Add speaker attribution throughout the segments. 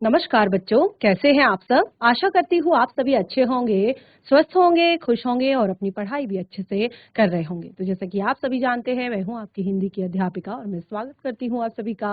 Speaker 1: नमस्कार बच्चों, कैसे हैं आप सब? आशा करती हूँ आप सभी अच्छे होंगे, स्वस्थ होंगे, खुश होंगे और अपनी पढ़ाई भी अच्छे से कर रहे होंगे। तो जैसा कि आप सभी जानते हैं, मैं हूँ आपकी हिंदी की अध्यापिका और मैं स्वागत करती हूँ आप सभी का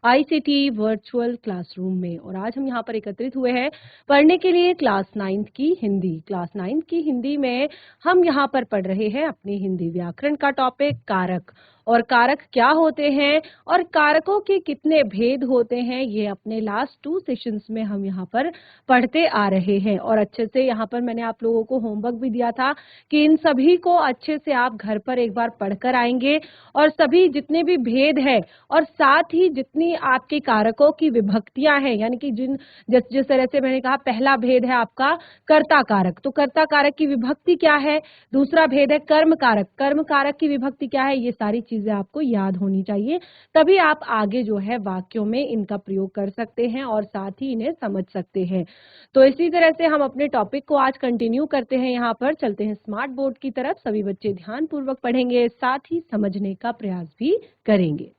Speaker 1: आईसीटी वर्चुअल क्लासरूम में। और आज हम यहाँ पर एकत्रित हुए हैं पढ़ने के लिए क्लास 9th की हिंदी। क्लास 9th की हिंदी में हम यहाँ पर पढ़ रहे हैं अपनी हिंदी व्याकरण का टॉपिक कारक। और कारक क्या होते हैं और कारकों के कितने भेद होते हैं, ये अपने लास्ट 2 सेशंस में हम यहाँ पर पढ़ते आ रहे हैं। और अच्छे से यहाँ पर मैंने आप लोगों को होमवर्क भी दिया था कि इन सभी को अच्छे से आप घर पर एक बार पढ़कर आएंगे और सभी जितने भी भेद है और साथ ही जितनी आपके कारकों की विभक्तियां हैं, यानी कि जिस तरह से मैंने कहा, पहला भेद है आपका कर्ता कारक। तो कर्ता कारक की विभक्ति क्या है, दूसरा भेद है कर्म कारक, कर्म कारक की विभक्ति क्या है, ये सारी चीजें आपको याद होनी चाहिए, तभी आप आगे जो है वाक्यों में इनका प्रयोग कर सकते हैं और साथ ही इन्हें समझ सकते हैं। तो इसी तरह से हम अपने टॉपिक को आज कंटिन्यू करते हैं। यहाँ पर चलते हैं स्मार्ट बोर्ड की तरफ। सभी बच्चे ध्यान पूर्वक पढ़ेंगे, साथ ही समझने का प्रयास भी करेंगे।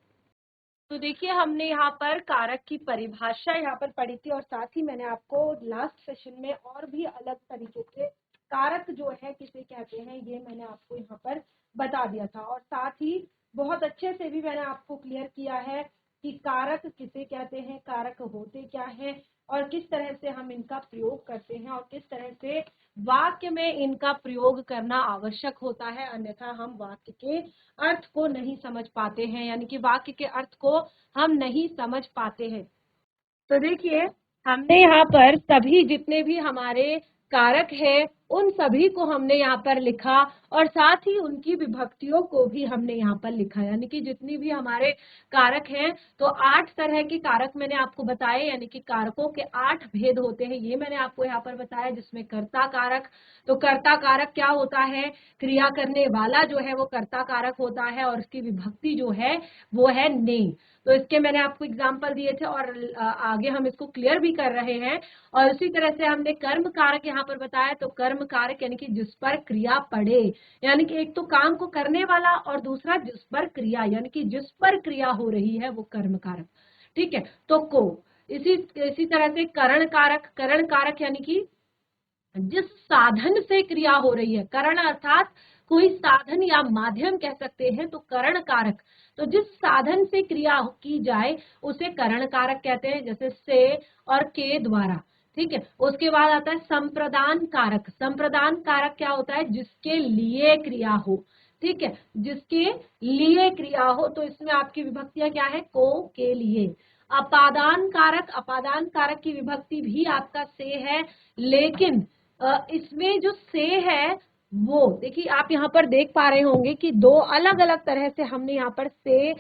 Speaker 1: तो देखिए, हमने यहाँ पर कारक की परिभाषा यहाँ पर पढ़ी थी और साथ ही मैंने आपको लास्ट सेशन में और भी अलग तरीके से कारक जो है किसे कहते हैं ये मैंने आपको यहाँ पर बता दिया था। और साथ ही बहुत अच्छे से भी मैंने आपको क्लियर किया है कि कारक किसे कहते हैं, कारक होते क्या हैं और किस तरह से हम इनका प्रयोग करते हैं और किस तरह से वाक्य में इनका प्रयोग करना आवश्यक होता है, अन्यथा हम वाक्य के अर्थ को नहीं समझ पाते हैं, यानी कि वाक्य के अर्थ को हम नहीं समझ पाते हैं। तो देखिए, हमने यहाँ पर सभी जितने भी हमारे कारक है उन सभी को हमने यहाँ पर लिखा और साथ ही उनकी विभक्तियों को भी हमने यहाँ पर लिखा, यानी कि जितनी भी हमारे कारक हैं, तो 8 तरह के कारक मैंने आपको बताए, यानी कि कारकों के 8 भेद होते हैं, ये मैंने आपको यहाँ पर बताया। जिसमें कर्ता कारक, तो कर्ता कारक क्या होता है, क्रिया करने वाला जो है वो कर्ता कारक होता है और उसकी विभक्ति जो है वो है ने। तो इसके मैंने आपको एग्जाम्पल दिए थे और आगे हम इसको क्लियर भी कर रहे हैं। और उसी तरह से हमने कर्म कारक यहाँ पर बताया, तो कर्म कारक यानी कि जिस पर क्रिया पड़े, यानी कि एक तो काम को करने वाला और दूसरा जिस पर क्रिया, यानी कि जिस पर क्रिया हो रही है वो कर्म कारक। ठीक है, तो को इसी तरह से करण कारक, करण कारक यानी कि जिस साधन से क्रिया हो रही है, करण अर्थात कोई साधन या माध्यम कह सकते हैं, तो करण कारक, तो जिस साधन से क्रिया की जाए उसे करण कारक कहते हैं, जैसे से और के द्वारा। ठीक है, उसके बाद आता है संप्रदान कारक। संप्रदान कारक क्या होता है, जिसके लिए क्रिया हो। ठीक है, जिसके लिए क्रिया हो, तो इसमें आपकी विभक्तियां क्या है, को, के लिए। अपादान कारक, अपादान कारक की विभक्ति भी आपका से है, लेकिन इसमें जो से है वो देखिए, आप यहाँ पर देख पा रहे होंगे कि दो अलग अलग तरह से हमने यहाँ पर से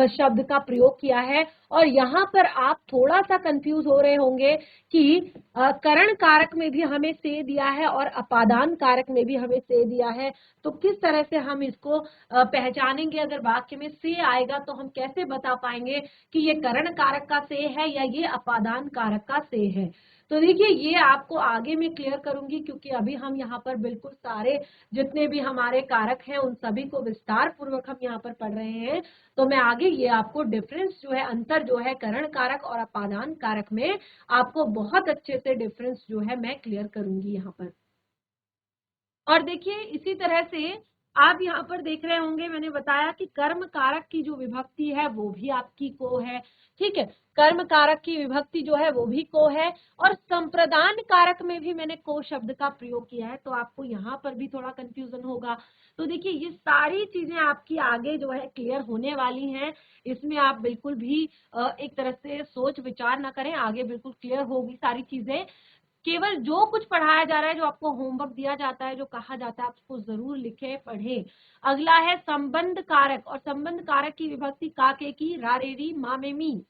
Speaker 1: शब्द का प्रयोग किया है। और यहाँ पर आप थोड़ा सा कंफ्यूज हो रहे होंगे कि करण कारक में भी हमें से दिया है और अपादान कारक में भी हमें से दिया है, तो किस तरह से हम इसको पहचानेंगे। अगर वाक्य में से आएगा तो हम कैसे बता पाएंगे कि ये करण कारक का से है या ये अपादान कारक का से है। तो देखिए, ये आपको आगे में क्लियर करूंगी, क्योंकि अभी हम यहाँ पर बिल्कुल सारे जितने भी हमारे कारक हैं उन सभी को विस्तार पूर्वक हम यहाँ पर पढ़ रहे हैं। तो मैं आगे ये आपको डिफरेंस जो है, अंतर जो है करण कारक और अपादान कारक में, आपको बहुत अच्छे से डिफरेंस जो है मैं क्लियर करूंगी यहाँ पर। और देखिए, इसी तरह से आप यहाँ पर देख रहे होंगे, मैंने बताया कि कर्म कारक की जो विभक्ति है वो भी आपकी को है। ठीक है, कर्म कारक की विभक्ति जो है वो भी को है और संप्रदान कारक में भी मैंने को शब्द का प्रयोग किया है, तो आपको यहाँ पर भी थोड़ा कंफ्यूजन होगा। तो देखिए, ये सारी चीजें आपकी आगे जो है क्लियर होने वाली हैं, इसमें आप बिल्कुल भी एक तरह से सोच विचार ना करें, आगे बिल्कुल क्लियर होगी सारी चीजें। केवल जो कुछ पढ़ाया जा रहा है, जो आपको होमवर्क दिया जाता है, जो कहा जाता है, आप उसको जरूर लिखें, पढ़ें। अगला है संबंध कारक, और संबंध कारक की विभक्ति का, के की, रा, रे, री, मा, में, मी।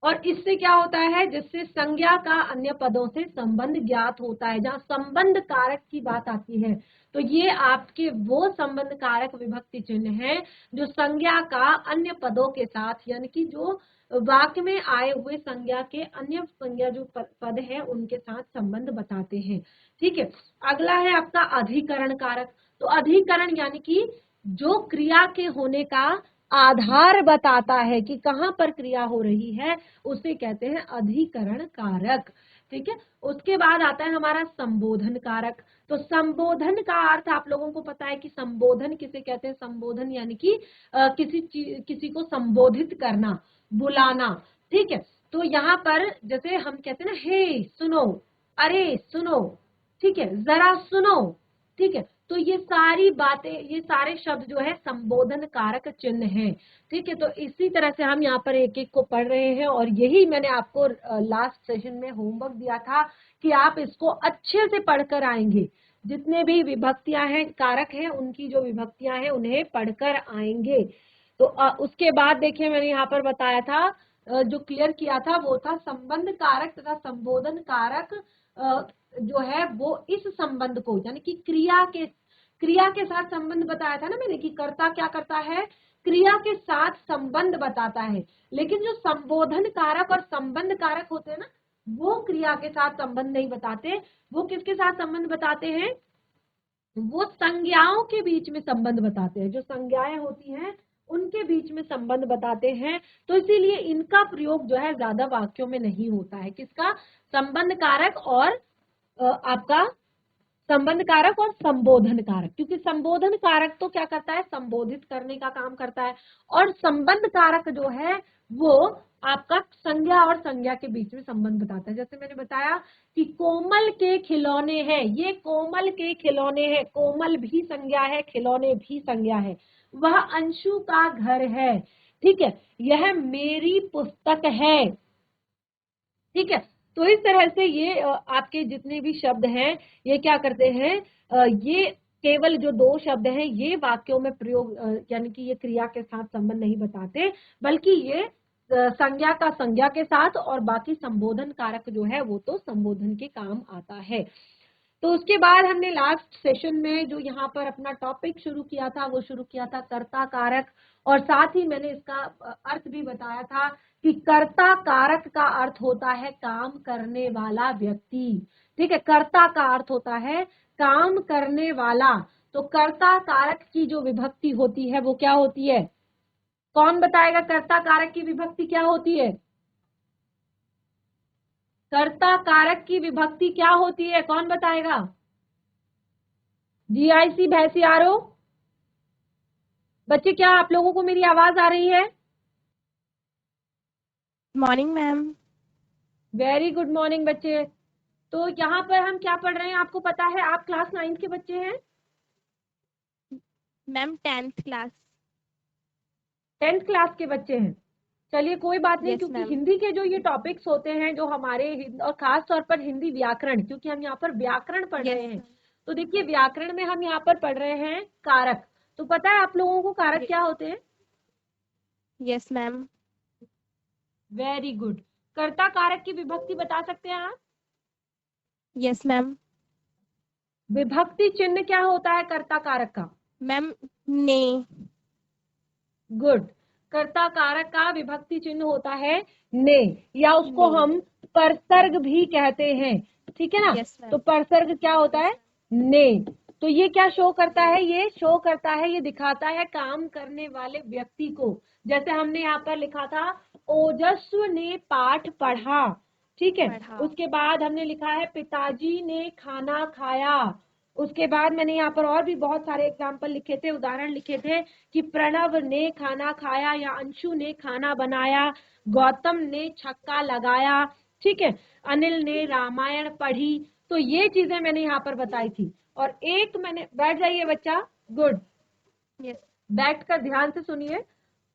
Speaker 1: और इससे क्या होता है, जिससे संज्ञा का अन्य पदों से संबंध ज्ञात होता है। जहां संबंध कारक की बात आती है तो ये आपके वो संबंध कारक विभक्ति चिन्ह है जो संज्ञा का अन्य पदों के साथ, यानी कि जो वाक्य में आए हुए संज्ञा के अन्य संज्ञा जो पद है उनके साथ संबंध बताते हैं। ठीक है, अगला है आपका अधिकरण कारक। तो अधिकरण यानी कि जो क्रिया के होने का आधार बताता है कि कहां पर क्रिया हो रही है, उसे कहते हैं अधिकरण कारक। ठीक है, उसके बाद आता है हमारा संबोधन कारक। तो संबोधन का अर्थ आप लोगों को पता है कि संबोधन किसे कहते हैं। संबोधन यानी कि किसी को संबोधित करना, बुलाना। ठीक है, तो यहाँ पर जैसे हम कहते हैं ना, हे सुनो, अरे सुनो, ठीक है, जरा सुनो। ठीक है, तो ये सारी बातें, ये सारे शब्द जो है संबोधन कारक चिन्ह हैं। ठीक है, तो इसी तरह से हम यहाँ पर एक एक को पढ़ रहे हैं, और यही मैंने आपको लास्ट सेशन में होमवर्क दिया था कि आप इसको अच्छे से पढ़कर आएंगे। जितने भी विभक्तियां हैं, कारक हैं, उनकी जो विभक्तियां हैं उन्हें पढ़कर आएंगे। तो उसके बाद देखिए मैंने यहाँ पर बताया था, जो क्लियर किया था वो था संबंध कारक तथा संबोधन कारक जो है वो इस संबंध को, यानी कि क्रिया के साथ संबंध बताया था ना मैंने, कि कर्ता क्या करता है, क्रिया के साथ संबंध बताता है। लेकिन जो संबोधन कारक और संबंध कारक होते हैं ना, वो क्रिया के साथ संबंध नहीं बताते। वो किसके साथ संबंध बताते हैं, वो संज्ञाओं के बीच में संबंध बताते हैं। जो संज्ञाएं होती हैं उनके बीच में संबंध बताते हैं। तो इसीलिए इनका प्रयोग जो है ज्यादा वाक्यों में नहीं होता है। किसका, संबंध कारक और आपका संबंध कारक और संबोधन कारक। क्योंकि संबोधन कारक तो क्या करता है, संबोधित करने का काम करता है, और संबंध कारक जो है वो आपका संज्ञा और संज्ञा के बीच में संबंध बताता है। जैसे मैंने बताया कि कोमल के खिलौने हैं, ये कोमल के खिलौने हैं, कोमल भी संज्ञा है, खिलौने भी संज्ञा है। वह अंशु का घर है, ठीक है, यह मेरी पुस्तक है। ठीक है, तो इस तरह से ये आपके जितने भी शब्द हैं ये क्या करते हैं, ये केवल जो दो शब्द हैं ये वाक्यों में प्रयोग, यानी कि ये क्रिया के साथ संबंध नहीं बताते, बल्कि ये संज्ञा का संज्ञा के साथ, और बाकी संबोधन कारक जो है वो तो संबोधन के काम आता है। तो उसके बाद हमने लास्ट सेशन में जो यहाँ पर अपना टॉपिक शुरू किया था वो शुरू किया था कर्ता कारक, और साथ ही मैंने इसका अर्थ भी बताया था कि कर्ता कारक का अर्थ होता है काम करने वाला व्यक्ति। ठीक है, कर्ता का अर्थ होता है काम करने वाला। तो कर्ता कारक की जो विभक्ति होती है वो क्या होती है, कौन बताएगा कर्ता कारक की विभक्ति क्या होती है, कर्ता कारक की विभक्ति क्या होती है, कौन बताएगा। GIC भैंसियारो, बच्चे क्या आप लोगों को मेरी आवाज आ रही है।
Speaker 2: Morning ma'am.
Speaker 1: Very good morning बच्चे। तो यहाँ पर हम क्या पढ़ रहे हैं आपको पता है, आप क्लास 9 के बच्चे हैं।
Speaker 2: Ma'am 10th class.
Speaker 1: 10th class के बच्चे हैं, चलिए कोई बात नहीं।
Speaker 2: यस
Speaker 1: क्योंकि
Speaker 2: मैम।
Speaker 1: हिंदी के जो ये टॉपिक्स होते हैं जो हमारे, और खास तौर पर हिंदी व्याकरण, क्योंकि हम यहाँ पर व्याकरण पढ़ रहे
Speaker 2: यस
Speaker 1: हैं।
Speaker 2: मैम।
Speaker 1: तो देखिए व्याकरण में हम यहाँ पर पढ़ रहे हैं कारक। तो पता है आप लोगों को कारक क्या होते हैं।
Speaker 2: Yes ma'am.
Speaker 1: Very good. कर्ता कारक की विभक्ति बता सकते हैं आप।
Speaker 2: Yes ma'am.
Speaker 1: विभक्ति चिन्ह क्या होता है कर्ता कारक का।
Speaker 2: मैम ने।
Speaker 1: गुड। कर्ता कारक का विभक्ति चिन्ह होता है ने, या उसको
Speaker 2: ने।
Speaker 1: हम परसर्ग भी कहते हैं। ठीक है ना,
Speaker 2: यस मैम।
Speaker 1: तो परसर्ग क्या होता है, ने। तो ये क्या शो करता है, ये शो करता है, ये दिखाता है काम करने वाले व्यक्ति को। जैसे हमने यहाँ पर लिखा था ओजस्व ने पाठ पढ़ा। ठीक है,
Speaker 2: पढ़ा।
Speaker 1: उसके बाद हमने लिखा है पिताजी ने खाना खाया। उसके बाद मैंने यहाँ पर और भी बहुत सारे एग्जाम्पल लिखे थे, उदाहरण लिखे थे कि प्रणव ने खाना खाया, या अंशु ने खाना बनाया, गौतम ने छक्का लगाया। ठीक है, अनिल ने रामायण पढ़ी। तो ये चीजें मैंने यहाँ पर बताई थी। और एक मैंने, बैठ जाइए बच्चा, गुड,
Speaker 2: यस।
Speaker 1: बैठकर ध्यान से सुनिए।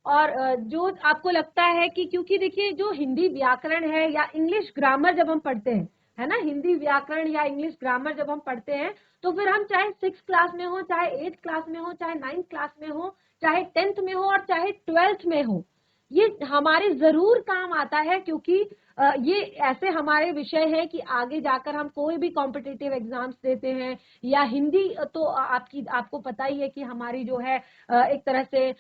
Speaker 1: और जो आपको लगता है कि, क्योंकि देखिए जो हिंदी व्याकरण है या इंग्लिश ग्रामर जब हम पढ़ते हैं, है ना, हिंदी व्याकरण या इंग्लिश ग्रामर जब हम पढ़ते हैं, तो फिर हम चाहे 6th क्लास में हो, चाहे 8th क्लास में हो, चाहे 9th क्लास में हो, चाहे 10th में हो, और चाहे 12th में हो, ये हमारे जरूर काम आता है। क्योंकि ये ऐसे हमारे विषय हैं कि आगे जाकर हम कोई भी कॉम्पिटिटिव एग्जाम्स देते हैं, या हिंदी तो आपको पता ही है कि हमारी जो है एक तरह से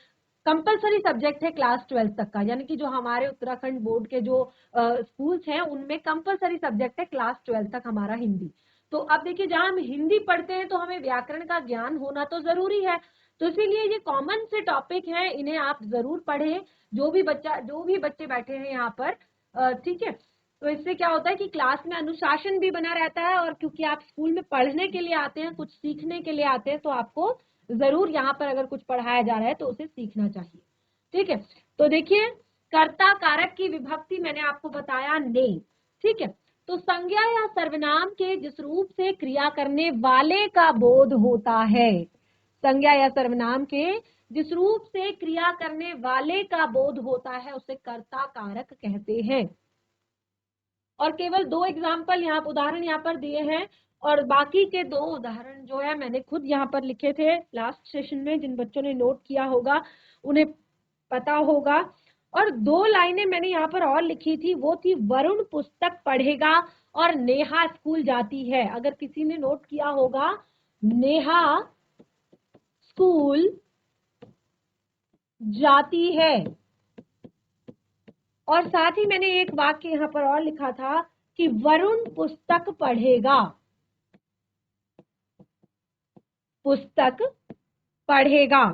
Speaker 1: कंपलसरी सब्जेक्ट है क्लास 12th तक का। यानी कि जो हमारे उत्तराखंड बोर्ड के जो स्कूल्स हैं उनमें कंपलसरी सब्जेक्ट है क्लास 12th तक हमारा हिंदी। तो अब देखिए जहां हम हिंदी पढ़ते हैं तो हमें व्याकरण का ज्ञान होना तो जरूरी है। तो इसीलिए ये कॉमन से टॉपिक है, इन्हें आप जरूर पढ़ें, जो भी बच्चे बैठे हैं यहाँ पर, ठीक है। तो इससे क्या होता है कि क्लास में अनुशासन भी बना रहता है, और क्योंकि आप स्कूल में पढ़ने के लिए आते हैं, कुछ सीखने के लिए आते हैं, तो आपको जरूर यहाँ पर अगर कुछ पढ़ाया जा रहा है तो उसे सीखना चाहिए, ठीक है। तो देखिए, कर्ता कारक की विभक्ति मैंने आपको बताया ने, ठीक है। तो संज्ञा या सर्वनाम के जिस रूप से क्रिया करने वाले का बोध होता है, संज्ञा या सर्वनाम के जिस रूप से क्रिया करने वाले का बोध होता है, उसे कर्ता कारक कहते हैं। और केवल 2 एग्जाम्पल यहाँ उदाहरण यहाँ पर दिए हैं, और बाकी के 2 उदाहरण जो है मैंने खुद यहाँ पर लिखे थे लास्ट सेशन में। जिन बच्चों ने नोट किया होगा उन्हें पता होगा। और 2 लाइनें मैंने यहाँ पर और लिखी थी, वो थी वरुण पुस्तक पढ़ेगा और नेहा स्कूल जाती है। अगर किसी ने नोट किया होगा, नेहा स्कूल जाती है। और साथ ही मैंने एक वाक्य यहाँ पर और लिखा था कि वरुण पुस्तक पढ़ेगा, पुस्तक पढ़ेगा।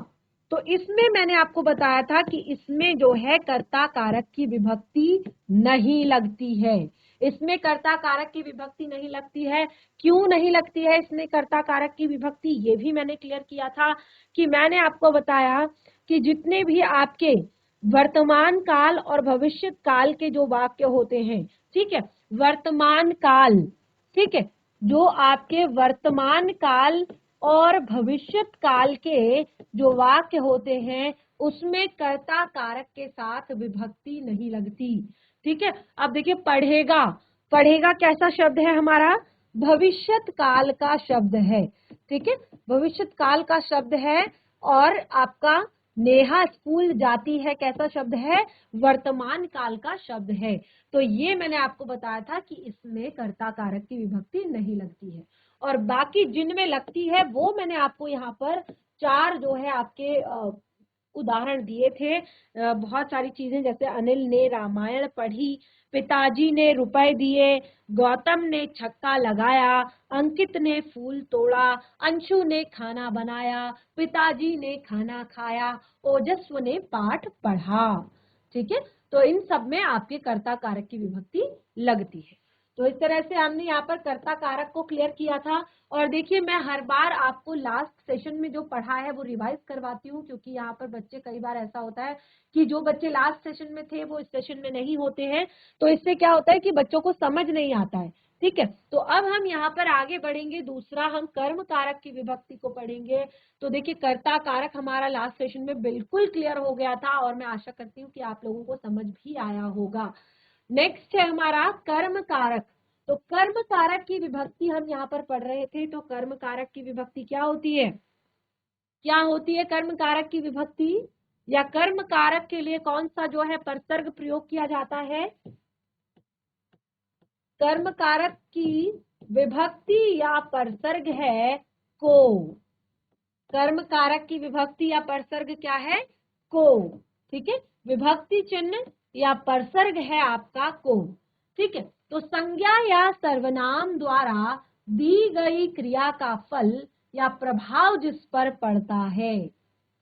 Speaker 1: तो इसमें मैंने आपको बताया था कि इसमें जो है कर्ता कारक की विभक्ति नहीं लगती है, इसमें कर्ता कारक की विभक्ति नहीं लगती है। क्यों नहीं लगती है इसमें कर्ता कारक की विभक्ति, ये भी मैंने क्लियर किया था कि मैंने आपको बताया कि जितने भी आपके वर्तमान काल और भविष्य काल के जो वाक्य होते हैं, ठीक है, वर्तमान काल, ठीक है, जो आपके वर्तमान काल और भविष्य काल के जो वाक्य होते हैं उसमें कर्ता कारक के साथ विभक्ति नहीं लगती, ठीक है। अब देखिए, पढ़ेगा, पढ़ेगा कैसा शब्द है हमारा, भविष्यत काल का शब्द है, ठीक है, भविष्यत काल का शब्द है। और आपका नेहा स्कूल जाती है कैसा शब्द है, वर्तमान काल का शब्द है। तो ये मैंने आपको बताया था कि इसमें कर्ता कारक की विभक्ति नहीं लगती है। और बाकी जिनमें लगती है वो मैंने आपको यहाँ पर 4 जो है आपके उदाहरण दिए थे। बहुत सारी चीजें, जैसे अनिल ने रामायण पढ़ी, पिताजी ने रुपए दिए, गौतम ने छक्का लगाया, अंकित ने फूल तोड़ा, अंशु ने खाना बनाया, पिताजी ने खाना खाया, ओजस्व ने पाठ पढ़ा, ठीक है। तो इन सब में आपके कर्ता कारक की विभक्ति लगती है। तो इस तरह से हमने यहाँ पर कर्ता कारक को क्लियर किया था। और देखिए, मैं हर बार आपको लास्ट सेशन में जो पढ़ा है वो रिवाइज करवाती हूँ, क्योंकि यहाँ पर बच्चे, कई बार ऐसा होता है कि जो बच्चे लास्ट सेशन में थे वो इस सेशन में नहीं होते हैं, तो इससे क्या होता है कि बच्चों को समझ नहीं आता है, ठीक है। तो अब हम यहाँ पर आगे बढ़ेंगे, दूसरा हम कर्म कारक की विभक्ति को पढ़ेंगे। तो देखिए, कर्ता कारक हमारा लास्ट सेशन में बिल्कुल क्लियर हो गया था, और मैं आशा करती हूँ कि आप लोगों को समझ भी आया होगा। नेक्स्ट है हमारा कर्म कारक। तो कर्म कारक की विभक्ति हम यहाँ पर पढ़ रहे थे। तो कर्म कारक की विभक्ति क्या होती है, क्या होती है कर्म कारक की विभक्ति, या कर्म कारक के लिए कौन सा जो है परसर्ग प्रयोग किया जाता है। कर्म कारक की विभक्ति या परसर्ग है को, कर्म कारक की विभक्ति या परसर्ग क्या है, को, ठीक है। विभक्ति चिन्ह या परसर्ग है आपका को, ठीक है। तो संज्ञा या सर्वनाम द्वारा दी गई क्रिया का फल या प्रभाव जिस पर पड़ता है,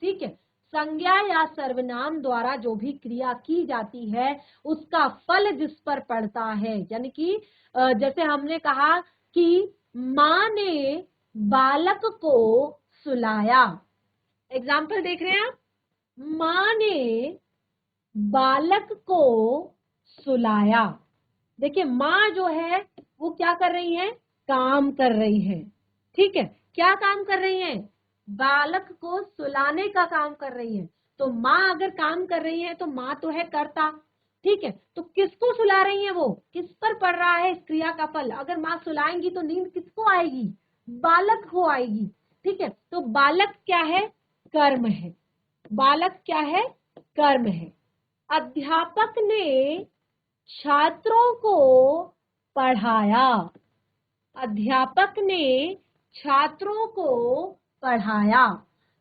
Speaker 1: ठीक है, संज्ञा या सर्वनाम द्वारा जो भी क्रिया की जाती है उसका फल जिस पर पड़ता है, यानी कि जैसे हमने कहा कि माँ ने बालक को सुलाया, एग्जाम्पल देख रहे हैं आप, माँ ने बालक को सुलाया। देखिए, माँ जो है वो क्या कर रही है, काम कर रही है, ठीक है। क्या काम कर रही है, बालक को सुलाने का काम कर रही है। तो माँ अगर काम कर रही है तो माँ तो है कर्ता, ठीक है। तो किसको सुला रही है, वो किस पर पड़ रहा है इस क्रिया का फल। अगर माँ सुलाएंगी तो नींद किसको आएगी, बालक को आएगी, ठीक है। तो बालक क्या है, कर्म है, बालक क्या है, कर्म है। अध्यापक ने छात्रों को पढ़ाया, अध्यापक ने छात्रों को पढ़ाया।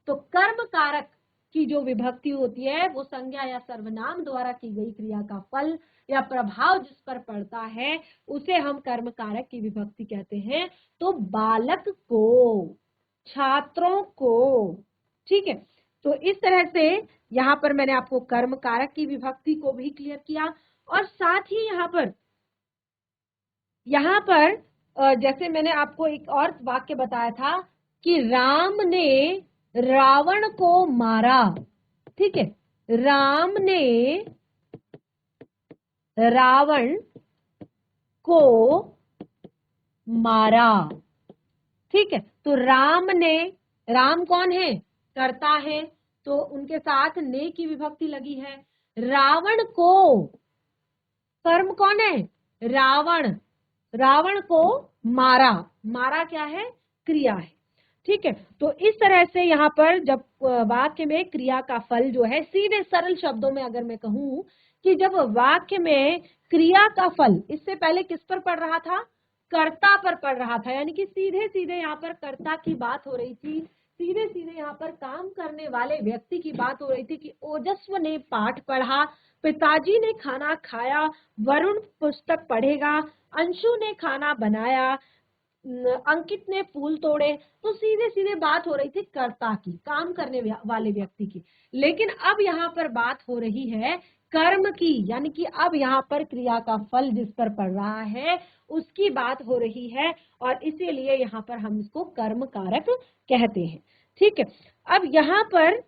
Speaker 1: तो कर्म कारक की जो विभक्ति होती है वो संज्ञा या सर्वनाम द्वारा की गई क्रिया का फल या प्रभाव जिस पर पड़ता है उसे हम कर्म कारक की विभक्ति कहते हैं। तो बालक को, छात्रों को, ठीक है, तो इस तरह से यहाँ पर मैंने आपको कर्म कारक की विभक्ति को भी क्लियर किया, और साथ ही यहाँ पर जैसे मैंने आपको एक और वाक्य बताया था कि राम ने रावण को मारा। ठीक है, राम ने रावण को मारा। ठीक है, तो राम कौन है? कर्ता है, तो उनके साथ ने की विभक्ति लगी है। रावण को, कर्म कौन है? रावण, रावण को मारा, मारा क्या है? क्रिया है। ठीक है, तो इस तरह से यहाँ पर जब वाक्य में क्रिया का फल जो है, सीधे सरल शब्दों में अगर मैं कहूं कि जब वाक्य में क्रिया का फल इससे पहले किस पर पड़ रहा था? कर्ता पर पड़ रहा था, यानी कि सीधे सीधे यहाँ पर कर्ता की बात हो रही थी, सीधे सीधे यहाँ पर काम करने वाले व्यक्ति की बात हो रही थी कि ओजस्व ने पाठ पढ़ा, पिताजी ने खाना खाया, वरुण पुस्तक पढ़ेगा, अंशु ने खाना बनाया, अंकित ने फूल तोड़े। तो सीधे सीधे बात हो रही थी कर्ता की, काम करने वाले व्यक्ति की। लेकिन अब यहाँ पर बात हो रही है कर्म की, यानी कि अब यहाँ पर क्रिया का फल जिस पर पड़ रहा है उसकी बात हो रही है, और इसीलिए यहाँ पर हम इसको कर्म कारक कहते हैं। ठीक है, अब यहाँ पर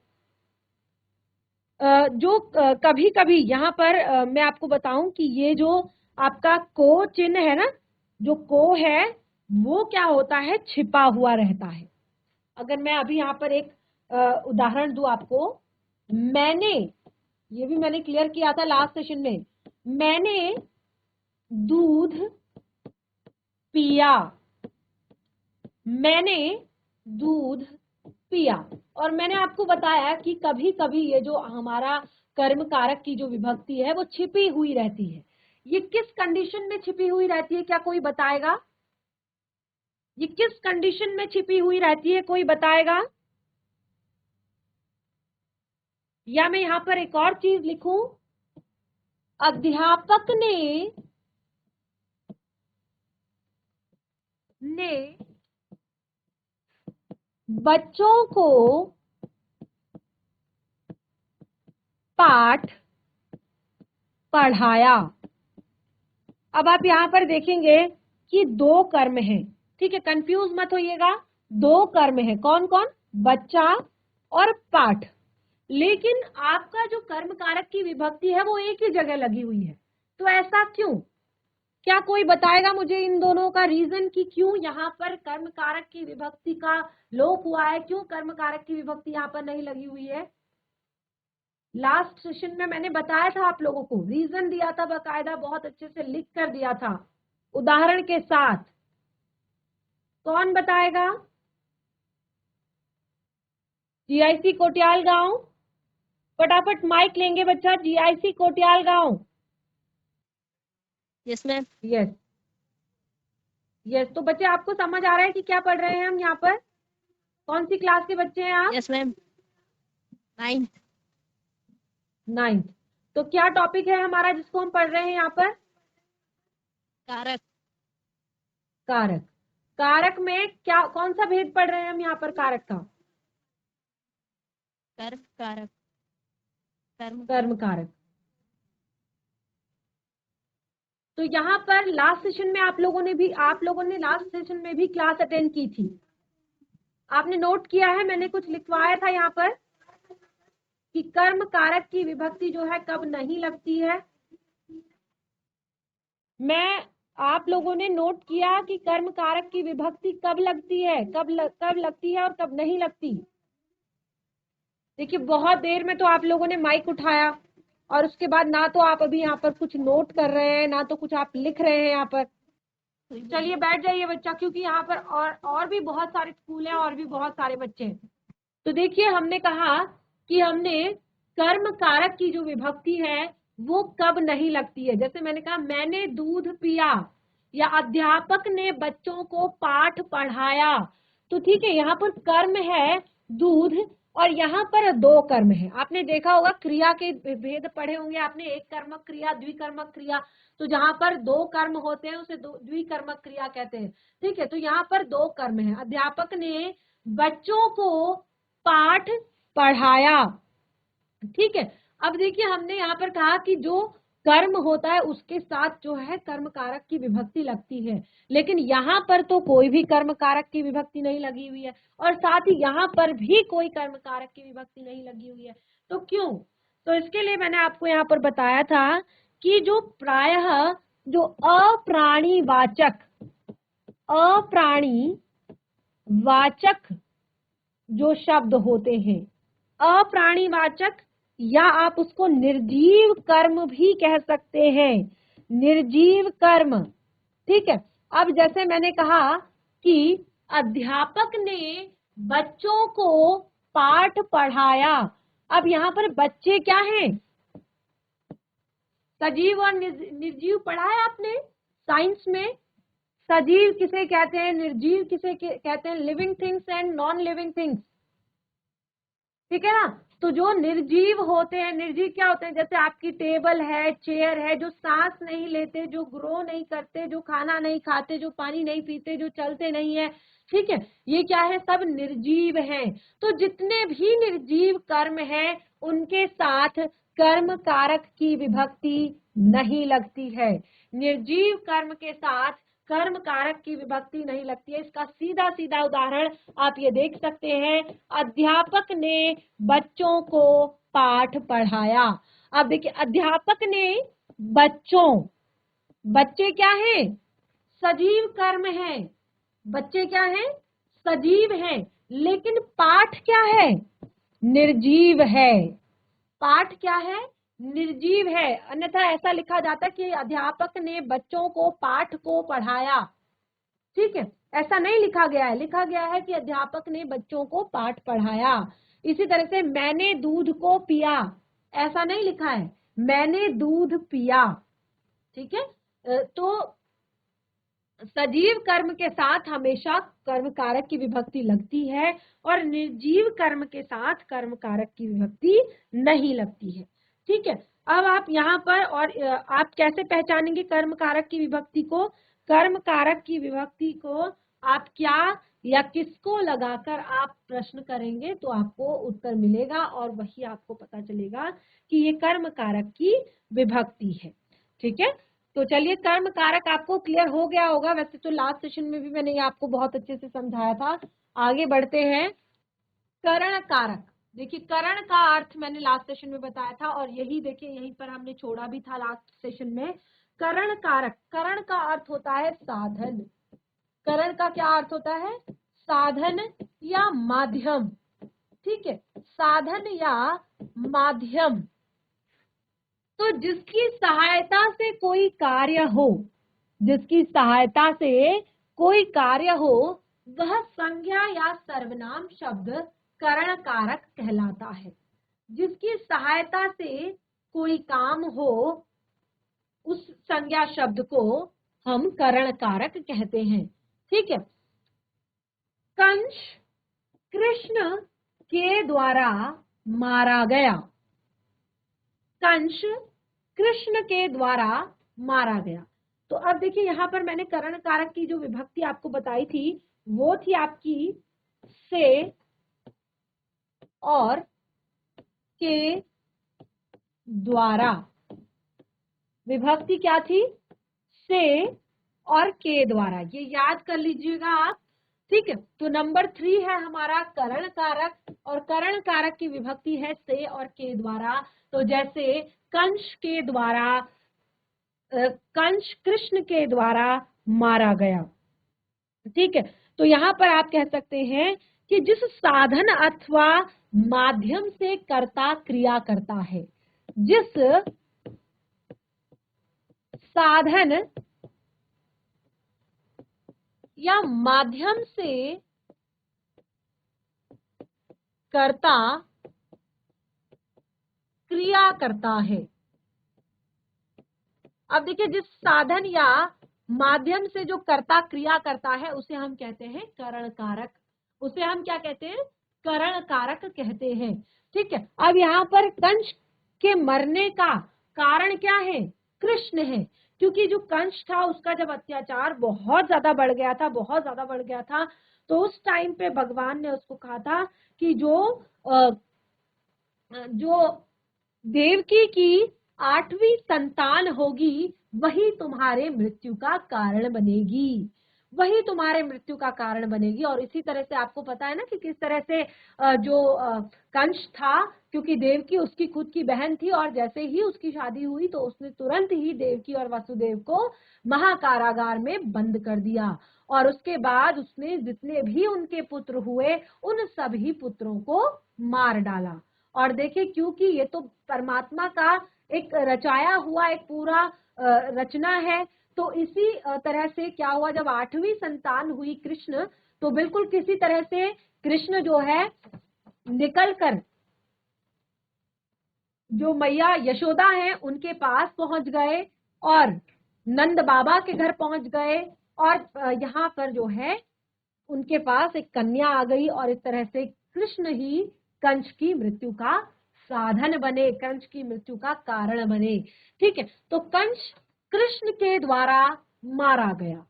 Speaker 1: जो कभी कभी यहाँ पर मैं आपको बताऊं कि ये जो आपका को चिन्ह है ना, जो को है वो क्या होता है? छिपा हुआ रहता है। अगर मैं अभी यहाँ पर एक उदाहरण दूं आपको, मैंने, ये भी मैंने क्लियर किया था लास्ट सेशन में, मैंने दूध पिया, मैंने दूध पिया। और मैंने आपको बताया कि कभी कभी ये जो हमारा कर्म कारक की जो विभक्ति है वो छिपी हुई रहती है। ये किस कंडीशन में छिपी हुई रहती है, क्या कोई बताएगा? ये किस कंडीशन में छिपी हुई रहती है, कोई बताएगा? या मैं यहां पर एक और चीज लिखूं, अध्यापक ने बच्चों को पाठ पढ़ाया। अब आप यहां पर देखेंगे कि दो कर्म हैं। ठीक है, कंफ्यूज मत होइएगा, दो कर्म है, कौन कौन? बच्चा और पाठ। लेकिन आपका जो कर्म कारक की विभक्ति है वो एक ही जगह लगी हुई है, तो ऐसा क्यों? क्या कोई बताएगा मुझे इन दोनों का रीजन कि क्यों यहाँ पर कर्म कारक की विभक्ति का लोप हुआ है, क्यों कर्म कारक की विभक्ति यहाँ पर नहीं लगी हुई है? लास्ट सेशन में मैंने बताया था आप लोगों को, रीजन दिया था बकायदा, बहुत अच्छे से लिख कर दिया था उदाहरण के साथ। कौन बताएगा? जीआईसी कोटियाल गांव, फटाफट माइक लेंगे बच्चा। जीआईसी कोटियाल गांव।
Speaker 2: Yes ma'am.
Speaker 1: यस यस, तो बच्चे आपको समझ आ रहा है कि क्या पढ़ रहे हैं हम यहाँ पर? कौन सी क्लास के बच्चे हैं आप?
Speaker 2: Yes ma'am, 9th।
Speaker 1: 9th। तो क्या टॉपिक है हमारा जिसको हम पढ़ रहे हैं यहाँ पर?
Speaker 2: कारक।
Speaker 1: कारक। कारक में क्या, कौन सा भेद पढ़ रहे हैं हम यहाँ पर कारक का?
Speaker 2: कर्म कारक,
Speaker 1: कर्म कारक। तो यहाँ पर लास्ट सेशन में आप लोगों ने लास्ट सेशन में भी क्लास अटेंड की थी, आपने नोट किया है, मैंने कुछ लिखवाया था यहाँ पर कि कर्म कारक की विभक्ति जो है कब नहीं लगती है। आप लोगों ने नोट किया कि कर्म कारक की विभक्ति कब लगती है, कब लगती है और कब नहीं लगती। देखिए बहुत देर में तो आप लोगों ने माइक उठाया और उसके बाद ना तो आप अभी यहाँ पर कुछ नोट कर रहे हैं, ना तो कुछ आप लिख रहे हैं यहाँ पर। चलिए बैठ जाइए बच्चा, क्योंकि यहाँ पर और भी बहुत सारे स्कूल हैं और भी बहुत सारे बच्चे हैं। तो देखिए हमने कहा कि हमने कर्म कारक की जो विभक्ति है वो कब नहीं लगती है। जैसे मैंने कहा मैंने दूध पिया, या अध्यापक ने बच्चों को पाठ पढ़ाया। तो ठीक है, यहाँ पर कर्म है दूध और यहाँ पर दो कर्म है। आपने देखा होगा क्रिया के भेद पढ़े होंगे आपने, एक कर्मक क्रिया, द्विकर्मक क्रिया। तो जहां पर दो कर्म होते हैं उसे द्विकर्मक क्रिया कहते हैं। ठीक है, तो यहाँ पर दो कर्म है। अध्यापक ने बच्चों को पाठ पढ़ाया। ठीक है, अब देखिए हमने यहाँ पर कहा कि जो कर्म होता है उसके साथ जो है कर्म कारक की विभक्ति लगती है, लेकिन यहाँ पर तो कोई भी कर्म कारक की विभक्ति नहीं लगी हुई है और साथ ही यहाँ पर भी कोई कर्म कारक की विभक्ति नहीं लगी हुई है। तो क्यों? तो इसके लिए मैंने आपको यहाँ पर बताया था कि जो प्रायः जो अप्राणीवाचक जो शब्द होते हैं, अप्राणीवाचक, या आप उसको निर्जीव कर्म भी कह सकते हैं, निर्जीव कर्म। ठीक है, अब जैसे मैंने कहा कि अध्यापक ने बच्चों को पाठ पढ़ाया। अब यहाँ पर बच्चे क्या हैं? सजीव और निर्जीव पढ़ा है आपने साइंस में। सजीव किसे कहते हैं, निर्जीव किसे कहते हैं? Living things and non living things. ठीक है ना? तो जो निर्जीव होते हैं, निर्जीव क्या होते हैं? जैसे आपकी टेबल है, चेयर है, जो सांस नहीं लेते, जो ग्रो नहीं करते, जो खाना नहीं खाते, जो पानी नहीं पीते, जो चलते नहीं है। ठीक है, ये क्या है? सब निर्जीव हैं। तो जितने भी निर्जीव कर्म हैं उनके साथ कर्म कारक की विभक्ति नहीं लगती है। निर्जीव कर्म के साथ कर्म कारक की विभक्ति नहीं लगती है। इसका सीधा सीधा उदाहरण आप ये देख सकते हैं, अध्यापक ने बच्चों को पाठ पढ़ाया। अब देखिए, अध्यापक ने बच्चों, बच्चे क्या हैं? सजीव कर्म है। बच्चे क्या हैं? सजीव हैं। लेकिन पाठ क्या है? निर्जीव है। पाठ क्या है? निर्जीव है। अन्यथा ऐसा लिखा जाता है कि अध्यापक ने बच्चों को पाठ को पढ़ाया। ठीक है, ऐसा नहीं लिखा गया है। लिखा गया है कि अध्यापक ने बच्चों को पाठ पढ़ाया। इसी तरह से मैंने दूध को पिया, ऐसा नहीं लिखा है, मैंने दूध पिया। ठीक है, तो सजीव कर्म के साथ हमेशा कर्म कारक की विभक्ति लगती है और निर्जीव कर्म के साथ कर्म कारक की विभक्ति नहीं लगती है। ठीक है, अब आप यहाँ पर और आप कैसे पहचानेंगे कर्म कारक की विभक्ति को? कर्म कारक की विभक्ति को आप क्या या किसको लगाकर आप प्रश्न करेंगे तो आपको उत्तर मिलेगा और वही आपको पता चलेगा कि ये कर्म कारक की विभक्ति है। ठीक है, तो चलिए, कर्म कारक आपको क्लियर हो गया होगा। वैसे तो लास्ट सेशन में भी मैंने ये आपको बहुत अच्छे से समझाया था। आगे बढ़ते हैं। करण कारक, देखिए करण का अर्थ मैंने लास्ट सेशन में बताया था और यही देखिए यहीं पर हमने छोड़ा भी था लास्ट सेशन में। करण कारक, करण का अर्थ होता है साधन। करण का क्या अर्थ होता है? साधन या माध्यम। ठीक है, साधन या माध्यम। तो जिसकी सहायता से कोई कार्य हो, जिसकी सहायता से कोई कार्य हो, वह संज्ञा या सर्वनाम शब्द करण कारक कहलाता है। जिसकी सहायता से कोई काम हो, उस संज्ञा शब्द को हम करण कारक कहते हैं। ठीक है, कंस कृष्ण के द्वारा मारा गया। कंस कृष्ण के द्वारा मारा गया। तो अब देखिए यहाँ पर मैंने करण कारक की जो विभक्ति आपको बताई थी वो थी आपकी से और के द्वारा। विभक्ति क्या थी? से और के द्वारा, ये याद कर लीजिएगा आप। ठीक है, तो नंबर 3 है हमारा करण कारक और करण कारक की विभक्ति है से और के द्वारा। तो जैसे कंस के द्वारा, कंस कृष्ण के द्वारा मारा गया। ठीक है, तो यहाँ पर आप कह सकते हैं कि जिस साधन अथवा माध्यम से कर्ता क्रिया करता है, जिस साधन या माध्यम से कर्ता क्रिया करता है। अब देखिए, जिस साधन या माध्यम से जो कर्ता क्रिया करता है उसे हम कहते हैं करण कारक। उसे हम क्या कहते हैं? करण कारक कहते हैं। ठीक है, अब यहाँ पर कंस के मरने का कारण क्या है? कृष्ण है, क्योंकि जो कंस था उसका जब अत्याचार बहुत ज्यादा बढ़ गया था, बहुत ज्यादा बढ़ गया था, तो उस टाइम पे भगवान ने उसको कहा था कि जो देवकी की 8वीं संतान होगी वही तुम्हारे मृत्यु का कारण बनेगी, वही तुम्हारे मृत्यु का कारण बनेगी। और इसी तरह से आपको पता है ना कि किस तरह से कंस था, क्योंकि देवकी उसकी खुद की बहन थी और जैसे ही उसकी शादी हुई तो उसने तुरंत ही देवकी और वसुदेव को महाकारागार में बंद कर दिया और उसके बाद उसने जितने भी उनके पुत्र हुए उन सभी पुत्रों को मार डाला। और देखिए, क्योंकि ये तो परमात्मा का एक रचाया हुआ एक पूरा रचना है, तो इसी तरह से क्या हुआ, जब 8वीं संतान हुई कृष्ण, तो बिल्कुल किसी तरह से कृष्ण जो है निकल कर जो मैया यशोदा है उनके पास पहुंच गए और नंद बाबा के घर पहुंच गए और यहाँ पर जो है उनके पास एक कन्या आ गई और इस तरह से कृष्ण ही कंस की मृत्यु का साधन बने, कंस की मृत्यु का कारण बने। ठीक है, तो कंस कृष्ण के द्वारा मारा गया,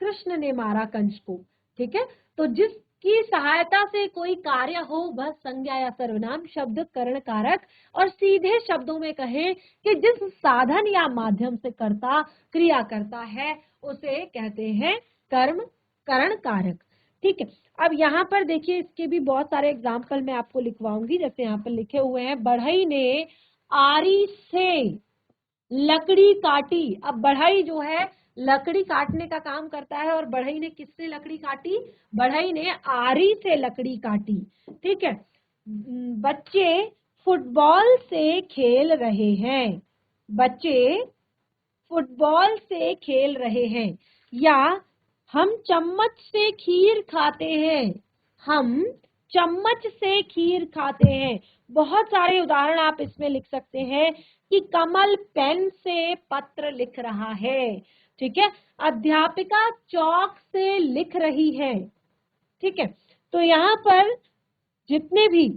Speaker 1: कृष्ण ने मारा कंस को। ठीक है, तो जिसकी सहायता से कोई कार्य हो वह संज्ञा या सर्वनाम शब्द करण कारक, और सीधे शब्दों में कहें कि जिस साधन या माध्यम से कर्ता क्रिया करता है उसे कहते हैं कर्म करण कारक। ठीक है, अब यहाँ पर देखिए इसके भी बहुत सारे एग्जाम्पल मैं आपको लिखवाऊंगी। जैसे यहाँ पर लिखे हुए हैं, बढ़ई ने आरी से लकड़ी काटी। अब बढ़ई जो है लकड़ी काटने का काम करता है और बढ़ई ने किससे लकड़ी काटी, बढ़ई ने आरी से लकड़ी काटी। ठीक है, बच्चे फुटबॉल से खेल रहे हैं, बच्चे फुटबॉल से खेल रहे हैं, या हम चम्मच से खीर खाते हैं, हम चम्मच से खीर खाते हैं। बहुत सारे उदाहरण आप इसमें लिख सकते हैं कि कमल पेन से पत्र लिख रहा है। ठीक है, अध्यापिका चौक से लिख रही है। ठीक है, तो यहाँ पर जितने भी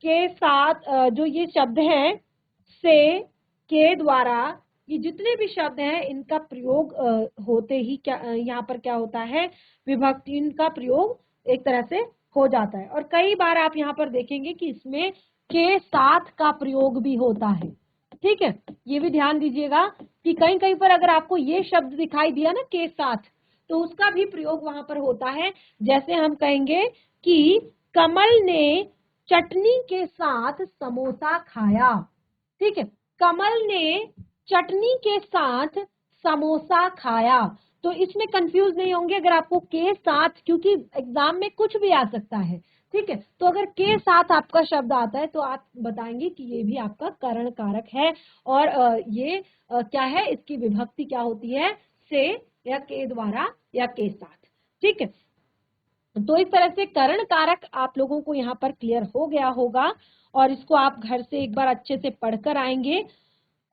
Speaker 1: के साथ जो ये शब्द हैं से, के द्वारा, ये जितने भी शब्द हैं इनका प्रयोग होते ही क्या यहाँ पर क्या होता है, विभक्ति, इनका प्रयोग एक तरह से हो जाता है। और कई बार आप यहाँ पर देखेंगे कि इसमें के साथ का प्रयोग भी होता है। ठीक है, ये भी ध्यान दीजिएगा कि कहीं कहीं पर अगर आपको ये शब्द दिखाई दिया ना के साथ, तो उसका भी प्रयोग वहां पर होता है। जैसे हम कहेंगे कि कमल ने चटनी के साथ समोसा खाया। ठीक है, कमल ने चटनी के साथ समोसा खाया। तो इसमें कंफ्यूज नहीं होंगे अगर आपको के साथ, क्योंकि एग्जाम में कुछ भी आ सकता है। ठीक है, तो अगर के साथ आपका शब्द आता है तो आप बताएंगे कि ये भी आपका करण कारक है और ये क्या है, इसकी विभक्ति क्या होती है, से या के द्वारा या के साथ। ठीक है, तो इस तरह से करण कारक आप लोगों को यहाँ पर क्लियर हो गया होगा और इसको आप घर से एक बार अच्छे से पढ़कर आएंगे।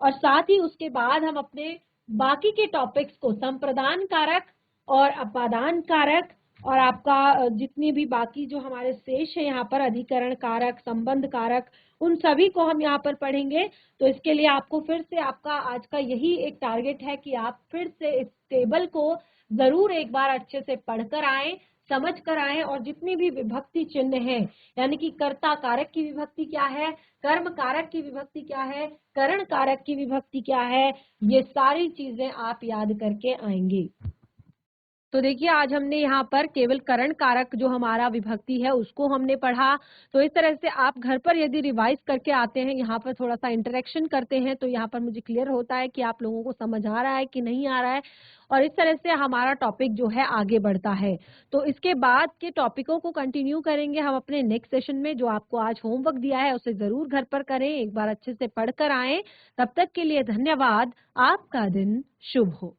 Speaker 1: और साथ ही उसके बाद हम अपने बाकी के टॉपिक्स को, संप्रदान कारक और अपादान कारक और आपका जितने भी बाकी जो हमारे शेष है यहाँ पर, अधिकरण कारक, संबंध कारक, उन सभी को हम यहाँ पर पढ़ेंगे। तो इसके लिए आपको फिर से आपका आज का यही एक टारगेट है कि आप फिर से इस टेबल को जरूर एक बार अच्छे से पढ़कर आए, समझ कर आए, और जितनी भी विभक्ति चिन्ह है, यानी कि कर्ता कारक की विभक्ति क्या है, कर्म कारक की विभक्ति क्या है, करण कारक की विभक्ति क्या है, ये सारी चीजें आप याद करके आएंगे। तो देखिए आज हमने यहाँ पर केवल करण कारक जो हमारा विभक्ति है उसको हमने पढ़ा। तो इस तरह से आप घर पर यदि रिवाइज करके आते हैं, यहाँ पर थोड़ा सा इंटरेक्शन करते हैं, तो यहाँ पर मुझे क्लियर होता है कि आप लोगों को समझ आ रहा है कि नहीं आ रहा है, और इस तरह से हमारा टॉपिक जो है आगे बढ़ता है। तो इसके बाद के टॉपिकों को कंटिन्यू करेंगे हम अपने नेक्स्ट सेशन में। जो आपको आज होमवर्क दिया है उसे जरूर घर पर करें, एक बार अच्छे से पढ़कर आएं। तब तक के लिए धन्यवाद, आपका दिन शुभ हो।